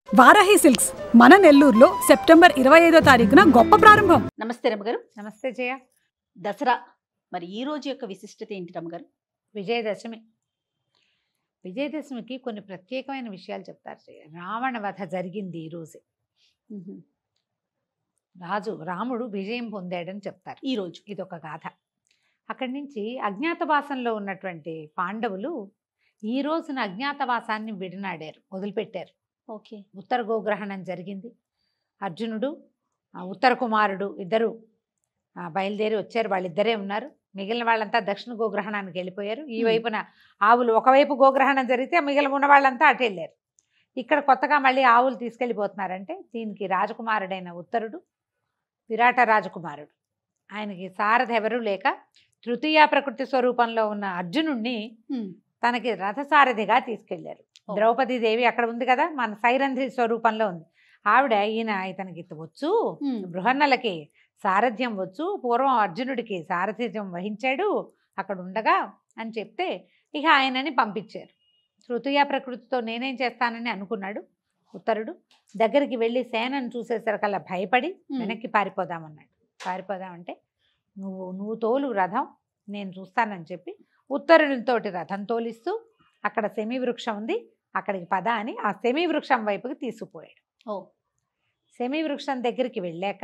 Varahi silks మన నెల్లూరులో September 25వ తారీఖున గొప్ప ప్రారంభం. నమస్తే రమ్మగారు. నమస్తే జయ. దసరా మరి ఈ రోజు యొక్క విశిష్టత ఏంటి రమ్మగారు? విజయదశమి. విజయదశమికి కొన్ని ప్రత్యేకమైన విషయాలు చెప్తారు జయ. రావణ వధ జరిగింది ఈరోజే. రాముడు విజయం పొందాడని చెప్తారు ఈరోజు ఇదొక గాథ. అక్కడి నుంచి అజ్ఞాతవాసంలో ఉన్నటువంటి పాండవులు ఈ రోజున అజ్ఞాతవాసాన్ని విడనాడారు, వదిలిపెట్టారు. ఓకే. ఉత్తర గోగ్రహణం జరిగింది. అర్జునుడు ఉత్తర కుమారుడు ఇద్దరు బయలుదేరి వచ్చారు. వాళ్ళిద్దరే ఉన్నారు. మిగిలిన వాళ్ళంతా దక్షిణ గోగ్రహణానికి వెళ్ళిపోయారు. ఈ వైపున ఆవులు ఒకవైపు గోగ్రహణం జరిగితే మిగిలిన ఉన్న వాళ్ళంతా అటు వెళ్ళారు. ఇక్కడ కొత్తగా మళ్ళీ ఆవులు తీసుకెళ్ళిపోతున్నారంటే దీనికి రాజకుమారుడైన ఉత్తరుడు విరాట రాజకుమారుడు. ఆయనకి సారథి ఎవరూ లేక తృతీయ ప్రకృతి స్వరూపంలో ఉన్న అర్జునుడిని తనకి రథసారథిగా తీసుకెళ్లారు. ద్రౌపదీదేవి అక్కడ ఉంది కదా, మన సైరంధ్రి స్వరూపంలో ఉంది. ఆవిడ ఇతనికి వచ్చు, బృహన్నలకి సారథ్యం వచ్చు, పూర్వం అర్జునుడికి సారథ్యం వహించాడు అక్కడ ఉండగా అని చెప్తే ఇక ఆయనని పంపించారు. తృతీయ ప్రకృతితో నేనేం చేస్తానని అనుకున్నాడు ఉత్తరుడు. దగ్గరికి వెళ్ళి సేనను చూసేసరికల్లా భయపడి వెనక్కి పారిపోదామన్నాడు. పారిపోదామంటే నువ్వు తోలు రథం, నేను చూస్తానని చెప్పి ఉత్తరునితోటి రథం తోలిస్తూ అక్కడ సెమీ వృక్షం ఉంది, అక్కడికి పద అని ఆ సెమీ వృక్షం వైపుకి తీసుకుపోయాడు. సెమీ వృక్షం దగ్గరికి వెళ్ళాక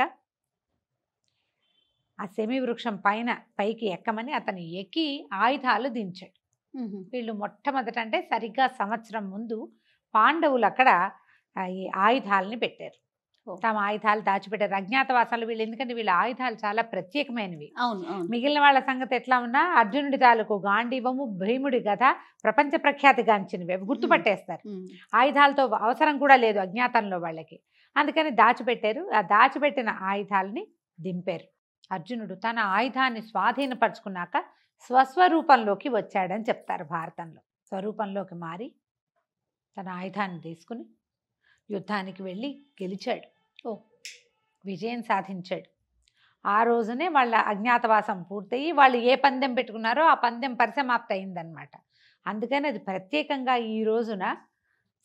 ఆ సెమీ వృక్షం పైకి ఎక్కమని అతను ఎక్కి ఆయుధాలు దించాడు. వీళ్ళు మొట్టమొదట అంటే సరిగ్గా సంవత్సరం ముందు పాండవులు అక్కడ ఈ ఆయుధాలని పెట్టారు. తమ ఆయుధాలు దాచిపెట్టారు. అజ్ఞాతవాసాలు వీళ్ళు, ఎందుకంటే వీళ్ళ ఆయుధాలు చాలా ప్రత్యేకమైనవి. మిగిలిన వాళ్ళ సంగతి ఎట్లా ఉన్నా అర్జునుడి తాలూకు గాంధీవము, భీముడి గద ప్రపంచ ప్రఖ్యాతిగాంచినవి, అవి గుర్తుపట్టేస్తారు. ఆయుధాలతో అవసరం కూడా లేదు అజ్ఞాతంలో వాళ్ళకి. అందుకని దాచిపెట్టారు. ఆ దాచిపెట్టిన ఆయుధాలని దింపారు. అర్జునుడు తన ఆయుధాన్ని స్వాధీనపరుచుకున్నాక స్వస్వరూపంలోకి వచ్చాడని చెప్తారు భారతంలో. స్వరూపంలోకి మారి తన ఆయుధాన్ని తీసుకుని యుద్ధానికి వెళ్ళి గెలిచాడు. విజయం సాధించాడు. ఆ రోజునే వాళ్ళ అజ్ఞాతవాసం పూర్తయి వాళ్ళు ఏ పందెం పెట్టుకున్నారో ఆ పందెం పరిసమాప్తి అయిందనమాట. అందుకని అది ప్రత్యేకంగా ఈ రోజున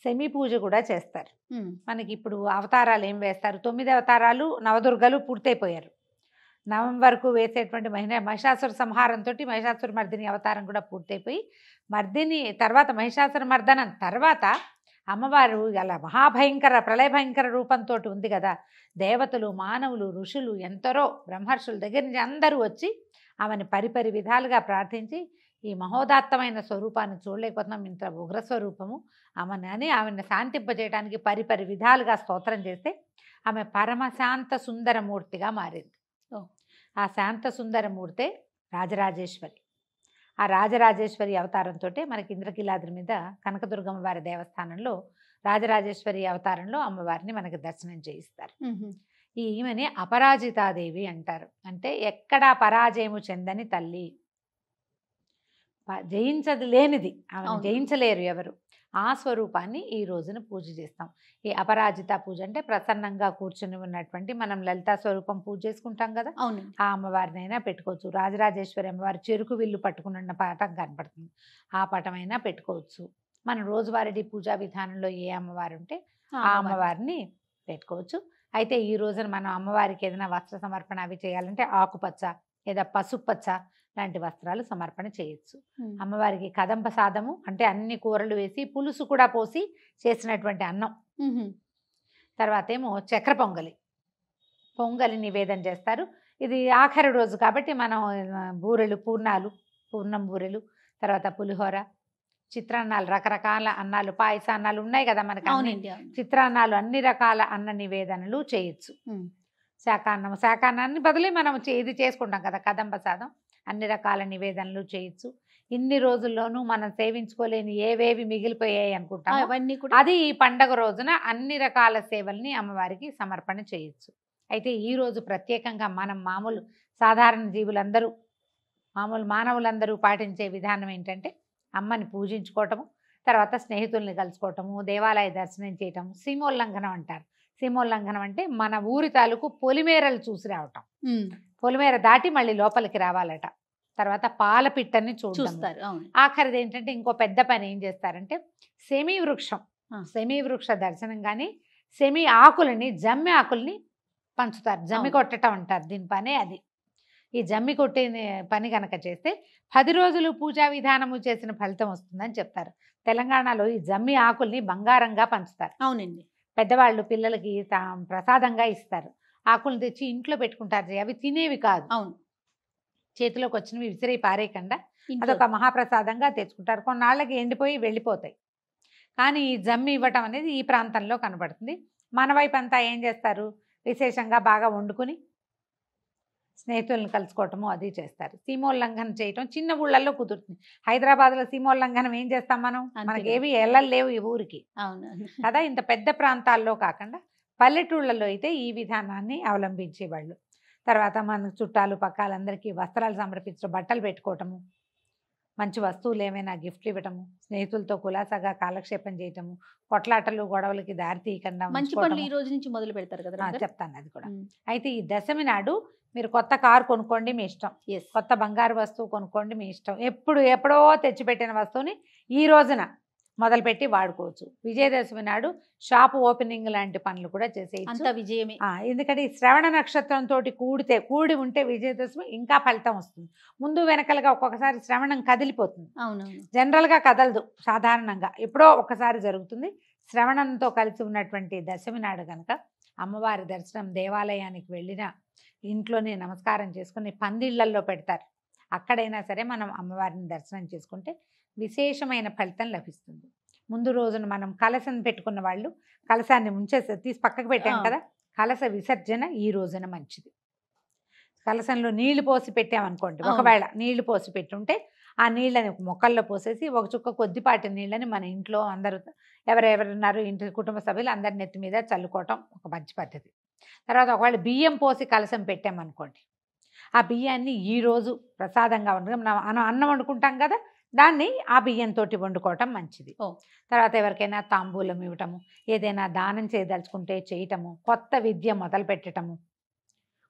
సెమీ పూజ కూడా చేస్తారు. మనకి ఇప్పుడు అవతారాలు ఏం వేస్తారు, 9 అవతారాలు నవదుర్గలు పూర్తయిపోయారు. నవంబర్కు వేసేటువంటి మహిషాసుర సంహారంతో మహిషాసుర మర్దిని అవతారం కూడా పూర్తయిపోయి, మర్దిని తర్వాత మహిషాసుర మర్దనం తర్వాత అమ్మవారు అలా మహాభయంకర ప్రళయ భయంకర రూపంతో ఉంది కదా. దేవతలు, మానవులు, ఋషులు ఎందరో బ్రహ్మర్షుల దగ్గర నుంచి అందరూ వచ్చి ఆమెను పరిపరి విధాలుగా ప్రార్థించి ఈ మహోదాత్తమైన స్వరూపాన్ని చూడలేకపోతున్నాం, ఇంత ఉగ్ర స్వరూపము ఆమెను శాంతింపజేయడానికి పరిపరి విధాలుగా స్తోత్రం చేస్తే ఆమె పరమశాంత సుందరమూర్తిగా మారింది. ఆ శాంత సుందరమూర్తే రాజరాజేశ్వరి. ఆ రాజరాజేశ్వరి అవతారంతో మనకి ఇంద్రకీలాద్రి మీద కనకదుర్గమ్మ వారి దేవస్థానంలో రాజరాజేశ్వరి అవతారంలో అమ్మవారిని మనకి దర్శనం చేయిస్తారు. ఈమెని అపరాజితాదేవి అంటారు. అంటే ఎక్కడా పరాజయము చెందని తల్లి, జయించలేనిది, ఆమెను జయించలేరు ఎవరు. ఆ స్వరూపాన్ని ఈ రోజున పూజ చేస్తాం. ఈ అపరాజిత పూజ అంటే ప్రసన్నంగా కూర్చుని ఉన్నటువంటి, మనం లలితా స్వరూపం పూజ చేసుకుంటాం కదా, ఆ అమ్మవారినైనా పెట్టుకోవచ్చు. రాజరాజేశ్వరి అమ్మవారి చెరుకు విల్లు పట్టుకున్న పటం కనపడుతుంది, ఆ పటమైనా పెట్టుకోవచ్చు. మన రోజువారీ పూజా విధానంలో ఏ అమ్మవారు ఉంటే ఆ అమ్మవారిని పెట్టుకోవచ్చు. అయితే ఈ రోజున మనం అమ్మవారికి ఏదైనా వస్త్ర సమర్పణ అవి చేయాలంటే ఆకుపచ్చ లేదా పసుపచ్చ లాంటి వస్త్రాలు సమర్పణ చేయొచ్చు. అమ్మవారికి కదంబ సాదము అంటే అన్ని కూరలు వేసి పులుసు కూడా పోసి చేసినటువంటి అన్నం, తర్వాత ఏమో చక్ర పొంగలి నివేదన చేస్తారు. ఇది ఆఖరి రోజు కాబట్టి మనం బూరెలు, పూర్ణం బూరెలు, తర్వాత పులిహోర, చిత్రాన్నాలు, రకరకాల అన్నాలు, పాయసాన్నాలు ఉన్నాయి కదా మనకి, చిత్రాన్నాలు, అన్ని రకాల అన్న నివేదనలు చేయొచ్చు. శాకాన్నాన్ని బదులే మనం ఇది చేసుకుంటాం కదా కదంబ సాదం, అన్ని రకాల నివేదనలు చేయొచ్చు. ఇన్ని రోజుల్లోనూ మనం సేవించుకోలేని ఏవేవి మిగిలిపోయాయి అనుకుంటాం, అది ఈ పండగ రోజున అన్ని రకాల సేవల్ని అమ్మవారికి సమర్పణ చేయొచ్చు. అయితే ఈ రోజు ప్రత్యేకంగా మనం మామూలు సాధారణ జీవులందరూ, మామూలు మానవులందరూ పాటించే విధానం ఏంటంటే అమ్మని పూజించుకోవటము, తర్వాత స్నేహితుల్ని కలుసుకోవటము, దేవాలయ దర్శనం చేయటము, సీమోల్లంఘనం అంటారు. సీమోల్లంఘనం అంటే మన ఊరి తాలూకు పొలిమేరలు చూసి రావటం, పొలిమేర దాటి మళ్ళీ లోపలికి రావాలట. తర్వాత పాలపిట్టని చూస్తారు. ఆఖరిది ఏంటంటే ఇంకో పెద్ద పని ఏం చేస్తారంటే సెమీ వృక్ష దర్శనం కానీ సెమి ఆకులని జమ్మి ఆకుల్ని పంచుతారు. జమ్మి కొట్టడం అంటారు దీని పనే అది. ఈ జమ్మి కొట్టే పని కనుక చేస్తే 10 రోజులు పూజా విధానము చేసిన ఫలితం వస్తుందని చెప్తారు. తెలంగాణలో ఈ జమ్మి ఆకుల్ని బంగారంగా పంచుతారు. అవునండి. పెద్దవాళ్ళు పిల్లలకి ప్రసాదంగా ఇస్తారు. ఆకులు తెచ్చి ఇంట్లో పెట్టుకుంటారు. అవి తినేవి కాదు. అవును. చేతిలోకి వచ్చినవి విసిరి పారేయకుండా అదొక మహాప్రసాదంగా తెచ్చుకుంటారు. కొన్నాళ్ళకి ఎండిపోయి వెళ్ళిపోతాయి. కానీ ఈ జమ్మి ఇవ్వటం అనేది ఈ ప్రాంతంలో కనబడుతుంది. మన వైపు అంతా ఏం చేస్తారు, విశేషంగా బాగా వండుకుని స్నేహితులను కలుసుకోవటము అది చేస్తారు. సీమోల్లంఘనం చేయటం చిన్న ఊళ్ళల్లో కుదురుతుంది. హైదరాబాద్లో సీమోల్లంఘనం ఏం చేస్తాం మనం, మనకి ఏవి ఎల్లలేవు ఈ ఊరికి కదా. ఇంత పెద్ద ప్రాంతాల్లో కాకుండా పల్లెటూళ్ళలో అయితే ఈ విధానాన్ని అవలంబించేవాళ్ళు. తర్వాత మన చుట్టాలు పక్కాలందరికీ వస్త్రాలు సమర్పించడం, బట్టలు పెట్టుకోవటము, మంచి వస్తువులు ఏమైనా గిఫ్ట్లు ఇవ్వటము, స్నేహితులతో కులాసాగా కాలక్షేపం చేయటము, కొట్లాటలు గొడవలకి దారి తీయకుండా మంచి పనులు ఈ రోజు నుంచి మొదలు పెడతారు కదా. చెప్తాను అది కూడా. అయితే ఈ దశమి నాడు మీరు కొత్త కారు కొనుక్కోండి మీ ఇష్టం, కొత్త బంగారు వస్తువు కొనుక్కోండి మీ ఇష్టం. ఎప్పుడో తెచ్చిపెట్టిన వస్తువుని ఈ రోజున మొదలుపెట్టి వాడుకోవచ్చు. విజయదశమి నాడు షాపు ఓపెనింగ్ లాంటి పనులు కూడా చేసేయచ్చు. అంత విజయమే. ఎందుకంటే ఈ శ్రవణ నక్షత్రంతో కూడి ఉంటే విజయదశమి ఇంకా ఫలితం వస్తుంది. ముందు వెనకలుగా ఒక్కొక్కసారి శ్రవణం కదిలిపోతుంది. అవునవును. జనరల్గా కదలదు, సాధారణంగా ఎప్పుడో ఒక్కసారి జరుగుతుంది. శ్రవణంతో కలిసి ఉన్నటువంటి దశమి నాడు కనుక అమ్మవారి దర్శనం దేవాలయానికి వెళ్ళిన ఇంట్లోనే నమస్కారం చేసుకుని పందిళ్లలో పెడతారు. అక్కడైనా సరే మనం అమ్మవారిని దర్శనం చేసుకుంటే విశేషమైన ఫలితం లభిస్తుంది. ముందు రోజున మనం కలశం పెట్టుకున్న వాళ్ళు కలశాన్ని తీసి పక్కకు పెట్టాం కదా, కలశ విసర్జన ఈ రోజున మంచిది. కలశంలో నీళ్లు పోసి పెట్టామనుకోండి, ఒకవేళ నీళ్లు పోసి పెట్టుంటే ఆ నీళ్ళని మొక్కల్లో పోసేసి ఒక చుక్క కొద్దిపాటి నీళ్ళని మన ఇంట్లో అందరూ ఎవరెవరున్నారు ఇంటి కుటుంబ సభ్యులు అందరి నెత్తి మీద చల్లుకోవటం ఒక మంచి పద్ధతి. తర్వాత ఒకవేళ బియ్యం పోసి కలశం పెట్టామనుకోండి, ఆ బియ్యాన్ని ఈరోజు ప్రసాదంగా వండుకొని మనం అన్నం వండుకుంటాం కదా, దాన్ని ఆ బియ్యంతో వండుకోవటం మంచిది. తర్వాత ఎవరికైనా తాంబూలం ఇవ్వటము, ఏదైనా దానం చేయదలుచుకుంటే చేయటము, కొత్త విద్య మొదలు పెట్టడము,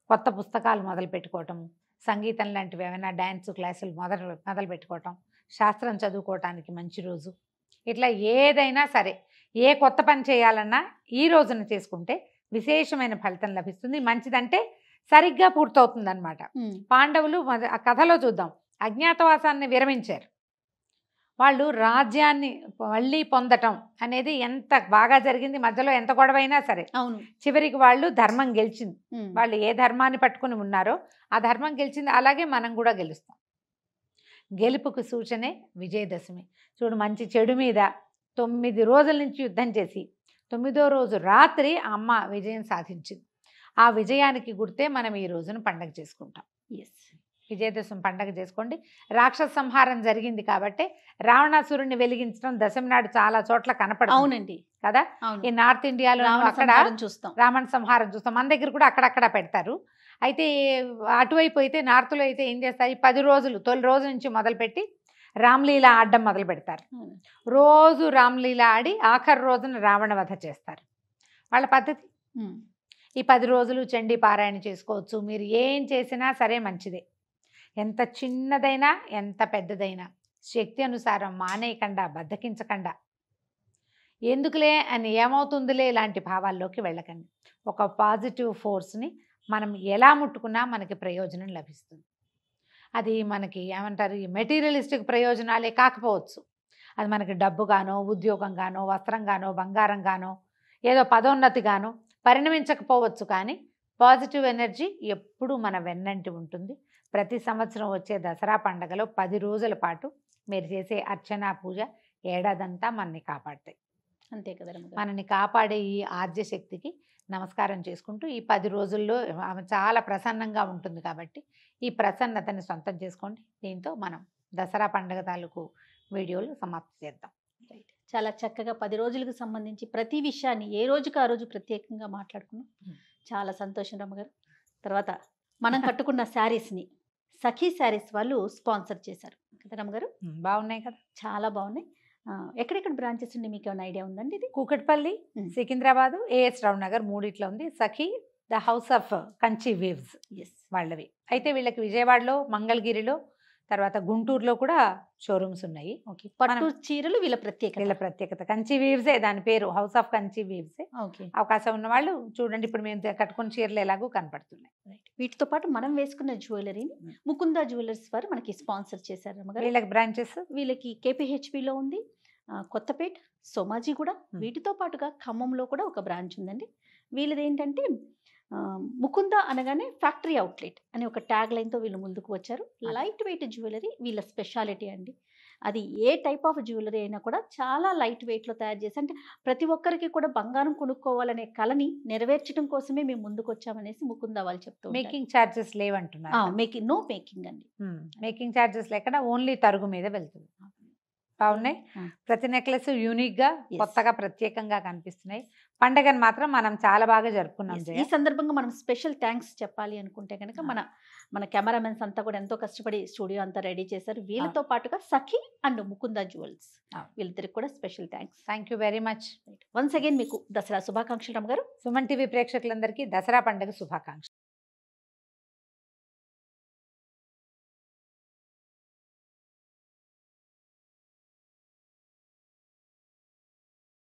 కొత్త పుస్తకాలు మొదలు పెట్టుకోవటము, సంగీతం లాంటివి ఏమైనా డ్యాన్స్ క్లాసులు మొదలు పెట్టుకోవటం, శాస్త్రం చదువుకోవటానికి మంచి రోజు. ఇట్లా ఏదైనా సరే ఏ కొత్త పని చేయాలన్నా ఈ రోజున చేసుకుంటే విశేషమైన ఫలితం లభిస్తుంది. మంచిదంటే సరిగ్గా పూర్తవుతుంది అనమాట. పాండవులు ఆ కథలో చూద్దాం, అజ్ఞాతవాసాన్ని విరమించారు. వాళ్ళు రాజ్యాన్ని మళ్ళీ పొందటం అనేది ఎంత బాగా జరిగింది. మధ్యలో ఎంత గొడవైనా సరే చివరికి వాళ్ళు ధర్మం గెలిచింది. వాళ్ళు ఏ ధర్మాన్ని పట్టుకుని ఉన్నారో ఆ ధర్మం గెలిచింది. అలాగే మనం కూడా గెలుస్తాం. గెలుపుకు సూచనే విజయదశమి. చూడు, మంచి చెడు మీద 9 రోజుల నుంచి యుద్ధం చేసి 9వ రోజు రాత్రి అమ్మ విజయం సాధించింది. ఆ విజయానికి గుర్తే మనం ఈ రోజున పండగ చేసుకుంటాం. విజయదశమి పండగ చేసుకోండి. రాక్షస సంహారం జరిగింది కాబట్టి రావణాసురుణ్ణి వెలిగించడం దశమి నాడు చాలా చోట్ల కనపడదు. అవునండి కదా. ఈ నార్త్ ఇండియాలో అక్కడ చూస్తాం, రావణ సంహారం చూస్తాం. మన దగ్గర కూడా అక్కడక్కడ పెడతారు. అయితే అటువైపు అయితే నార్త్లో అయితే ఏం చేస్తారు, 10 రోజులు తొలి రోజు నుంచి మొదలుపెట్టి రామ్లీలా ఆడడం మొదలు పెడతారు. రోజు రామ్లీలా ఆడి ఆఖరి రోజున రావణ వధ చేస్తారు. వాళ్ళ పద్ధతి. ఈ 10 రోజులు చండీ పారాయణ చేసుకోవచ్చు. మీరు ఏం చేసినా సరే మంచిదే. ఎంత చిన్నదైనా ఎంత పెద్దదైనా శక్తి అనుసారం మానేయకుండా, బద్దకించకుండా, ఎందుకులే అని ఏమవుతుందిలే ఇలాంటి భావాల్లోకి వెళ్ళకండి. ఒక పాజిటివ్ ఫోర్స్ని మనం ఎలా ముట్టుకున్నా మనకి ప్రయోజనం లభిస్తుంది. అది మనకి ఏమంటారు, ఈ మెటీరియలిస్టిక్ ప్రయోజనాలే కాకపోవచ్చు. అది మనకి డబ్బుగానో, ఉద్యోగంగానో, వస్త్రంగానో, బంగారంగానో, ఏదో పదోన్నతిగానో పరిణమించకపోవచ్చు. కానీ పాజిటివ్ ఎనర్జీ ఎప్పుడూ మన వెన్నంటి ఉంటుంది. ప్రతి సంవత్సరం వచ్చే దసరా పండుగలో 10 రోజుల పాటు మీరు చేసే అర్చన పూజ ఏడాదంతా మనని కాపాడతాయి. అంతే కదా. మనని కాపాడే ఈ ఆద్యశక్తికి నమస్కారం చేసుకుంటూ ఈ 10 రోజుల్లో ఆమె చాలా ప్రసన్నంగా ఉంటుంది కాబట్టి ఈ ప్రసన్నతని సొంతం చేసుకోండి. దీంతో మనం దసరా పండుగ తాలూకు వీడియోలు సమాప్తి చేద్దాం. చాలా చక్కగా 10 రోజులకు సంబంధించి ప్రతి విషయాన్ని ఏ రోజుకి ఆ రోజు ప్రత్యేకంగా మాట్లాడుకున్నాం. చాలా సంతోషం రమ్మగారు. తర్వాత మనం కట్టుకున్న శారీస్ని సఖీ శారీస్ వాళ్ళు స్పాన్సర్ చేశారు కదా రమ్మగారు. బాగున్నాయి కదా, చాలా బాగున్నాయి. ఎక్కడెక్కడ బ్రాంచెస్ ఉండి మీకు ఏమైనా ఐడియా ఉందండి? ఇది కూకట్పల్లి, సికింద్రాబాదు, ఏఎస్ రావు నగర్ 3 ఉంది. Sakhi the house of Kanchi weaves వాళ్ళవి. అయితే వీళ్ళకి విజయవాడలో, మంగళగిరిలో, తర్వాత గుంటూరులో కూడా షోరూమ్స్ ఉన్నాయి. ఓకే, పట్టు చీరలు వీళ్ళ ప్రత్యేకత. వీళ్ళ ప్రత్యేకత కంచి వీవ్సే, దాని పేరు హౌస్ ఆఫ్ కంచి వీవ్సే. ఓకే, అవకాశం ఉన్న వాళ్ళు చూడండి, ఇప్పుడు మేము కట్టుకున్న చీరలు ఎలాగో కనపడుతున్నాయి. వీటితో పాటు మనం వేసుకున్న జ్యువెలరీని ముకుందా జ్యువెలర్స్ వారు మనకి స్పాన్సర్ చేశారు రమ్మగారు. వీళ్ళకి బ్రాంచెస్ వీళ్ళకి కేపీహెచ్పిలో ఉంది, కొత్తపేట్, సోమాజిగూడ, వీటితో పాటుగా ఖమ్మంలో కూడా ఒక బ్రాంచ్ ఉందండి. వీళ్ళది ఏంటంటే ముకుంద అనగానే ఫ్యాక్టరీ అవుట్లెట్ అనే ఒక ట్యాగ్ లైన్తో వీళ్ళు ముందుకు వచ్చారు. లైట్ వెయిట్ జ్యువెలరీ వీళ్ళ స్పెషాలిటీ అండి. అది ఏ టైప్ ఆఫ్ జ్యువెలరీ అయినా కూడా చాలా లైట్ వెయిట్లో తయారు చేసి, అంటే ప్రతి ఒక్కరికి కూడా బంగారం కొనుక్కోవాలనే కళని నెరవేర్చడం కోసమే మేము ముందుకు వచ్చామనేసి ముకుంద వాళ్ళు చెప్తూ మేకింగ్ ఛార్జెస్ లేవంటున్నారు. నో మేకింగ్ అండి. మేకింగ్ ఛార్జెస్ లేకుండా ఓన్లీ తరుగు మీద వెళ్తుంది. బాగున్నాయి. ప్రతి నెక్లెస్ యూనిక్ గా కొత్తగా ప్రత్యేకంగా కనిపిస్తున్నాయి. పండగను మాత్రం మనం చాలా బాగా జరుపుకున్నాం. ఈ సందర్భంగా మనం స్పెషల్ థ్యాంక్స్ చెప్పాలి అనుకుంటే కనుక మన కెమెరామెన్స్ అంతా కూడా ఎంతో కష్టపడి స్టూడియో అంతా రెడీ చేశారు. వీళ్ళతో పాటుగా సఖీ అండ్ ముకుందా జ్యువెల్స్, వీళ్ళిద్దరికి కూడా special thanks. Thank you very much. Once again మీకు దసరా శుభాకాంక్షలు రమ్మ గారు. సుమన్ టీవీ ప్రేక్షకులందరికీ దసరా పండుగ శుభాకాంక్షలు.